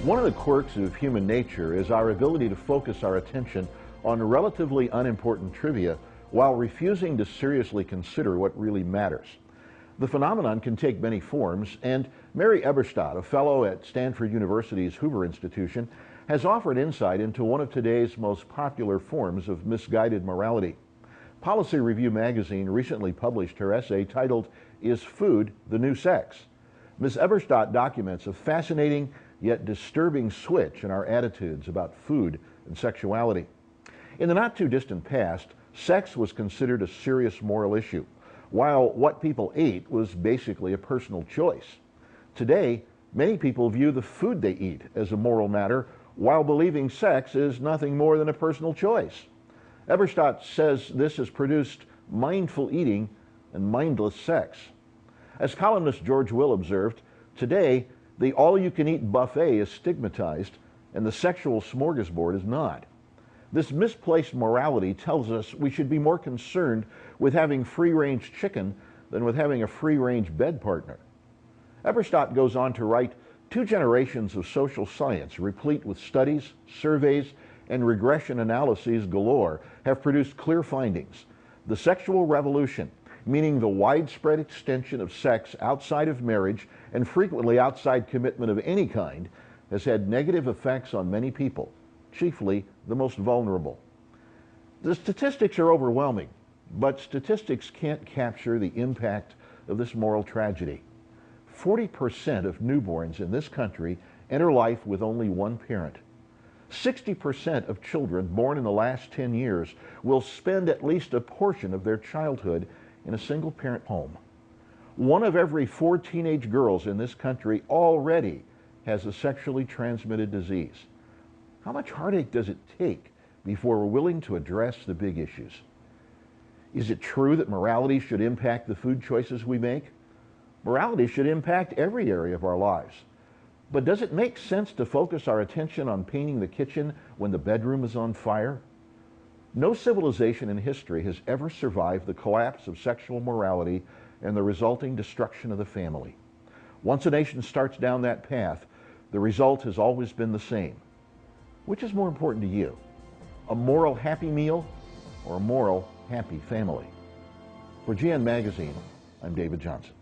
One of the quirks of human nature is our ability to focus our attention on relatively unimportant trivia while refusing to seriously consider what really matters. The phenomenon can take many forms, and Mary Eberstadt, a fellow at Stanford University's Hoover Institution, has offered insight into one of today's most popular forms of misguided morality. Policy Review magazine recently published her essay titled, "Is Food the New Sex?" Ms. Eberstadt documents a fascinating yet disturbing switch in our attitudes about food and sexuality. In the not-too-distant past, sex was considered a serious moral issue, while what people ate was basically a personal choice. Today, many people view the food they eat as a moral matter, while believing sex is nothing more than a personal choice. Eberstadt says this has produced mindful eating and mindless sex. As columnist George Will observed, today the all-you-can-eat buffet is stigmatized and the sexual smorgasbord is not. This misplaced morality tells us we should be more concerned with having free-range chicken than with having a free-range bed partner. Eberstadt goes on to write, "Two generations of social science, replete with studies, surveys, and regression analyses galore, have produced clear findings. The sexual revolution, meaning the widespread extension of sex outside of marriage and frequently outside commitment of any kind, has had negative effects on many people, chiefly the most vulnerable." The statistics are overwhelming, but statistics can't capture the impact of this moral tragedy. 40% of newborns in this country enter life with only one parent. 60% of children born in the last 10 years will spend at least a portion of their childhood in a single-parent home. One of every 4 teenage girls in this country already has a sexually transmitted disease. How much heartache does it take before we're willing to address the big issues? Is it true that morality should impact the food choices we make? Morality should impact every area of our lives. But does it make sense to focus our attention on painting the kitchen when the bedroom is on fire? No civilization in history has ever survived the collapse of sexual morality and the resulting destruction of the family. Once a nation starts down that path, the result has always been the same. Which is more important to you? A moral happy meal or a moral happy family? For GN Magazine, I'm David Johnson.